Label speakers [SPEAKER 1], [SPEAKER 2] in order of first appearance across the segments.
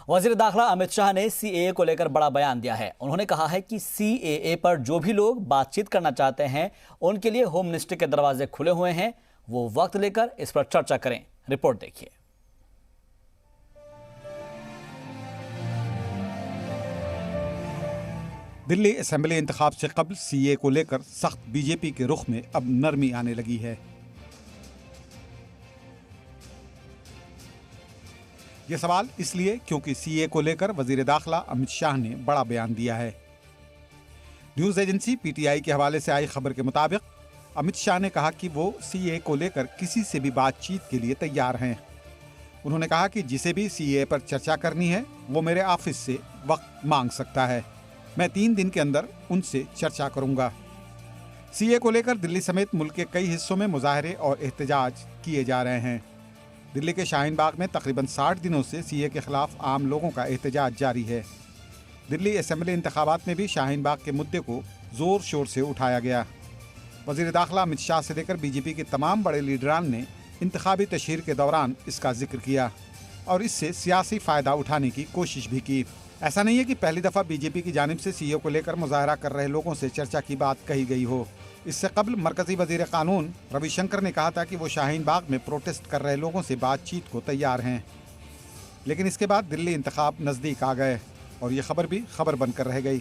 [SPEAKER 1] वजीर दाखिला अमित शाह ने सीएए को लेकर बड़ा बयान दिया है। उन्होंने कहा है कि सीएए पर जो भी लोग बातचीत करना चाहते हैं उनके लिए होम मिनिस्ट्री के दरवाजे खुले हुए हैं, वो वक्त लेकर इस पर चर्चा करें। रिपोर्ट देखिए।
[SPEAKER 2] दिल्ली असेंबली इंतखाब से कबल सीए को लेकर सख्त बीजेपी के रुख में अब नरमी आने लगी है। यह सवाल इसलिए क्योंकि सीए को लेकर वजीर दाखिला अमित शाह ने बड़ा बयान दिया है। न्यूज एजेंसी पीटीआई के हवाले से आई खबर के मुताबिक अमित शाह ने कहा कि वो सीए को लेकर किसी से भी बातचीत के लिए तैयार हैं। उन्होंने कहा कि जिसे भी सीए पर चर्चा करनी है वो मेरे ऑफिस से वक्त मांग सकता है। मैं 3 दिन के अंदर उनसे चर्चा करूंगा। सीए को लेकर दिल्ली समेत मुल्क के कई हिस्सों में मुजाहरे और एहतजाज किए जा रहे हैं। दिल्ली के शाहीन बाग में तकरीबन 60 दिनों से सीए के खिलाफ आम लोगों का एहतजाज जारी है। दिल्ली असेंबली इंतखाबात में भी शाहीन बाग के मुद्दे को जोर शोर से उठाया गया। वजीर दाखिला अमित शाह से लेकर बीजेपी के तमाम बड़े लीडरान ने इंतखाबी तशहीर के दौरान इसका जिक्र किया और इससे सियासी फ़ायदा उठाने की कोशिश भी की। ऐसा नहीं है कि पहली दफ़ा बीजेपी की जानिब से सीए को लेकर मुजाहरा कर रहे लोगों से चर्चा की बात कही गई हो। इससे कबल मरकजी वजीर कानून रविशंकर ने कहा था कि वो शाहीन बाग में प्रोटेस्ट कर रहे लोगों से बातचीत को तैयार हैं, लेकिन इसके बाद दिल्ली इंतखाब नज़दीक आ गए और ये खबर भी खबर बनकर रह गई।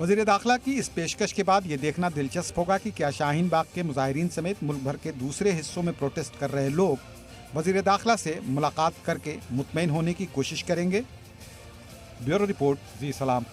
[SPEAKER 2] वजीर दाखिला की इस पेशकश के बाद ये देखना दिलचस्प होगा कि क्या शाहीन बाग के मुजाहिरीन समेत मुल्क भर के दूसरे हिस्सों में प्रोटेस्ट कर रहे लोग वजीर दाखिला से मुलाकात करके मुतमईन होने की कोशिश करेंगे। ब्यूरो रिपोर्ट, जी सलाम।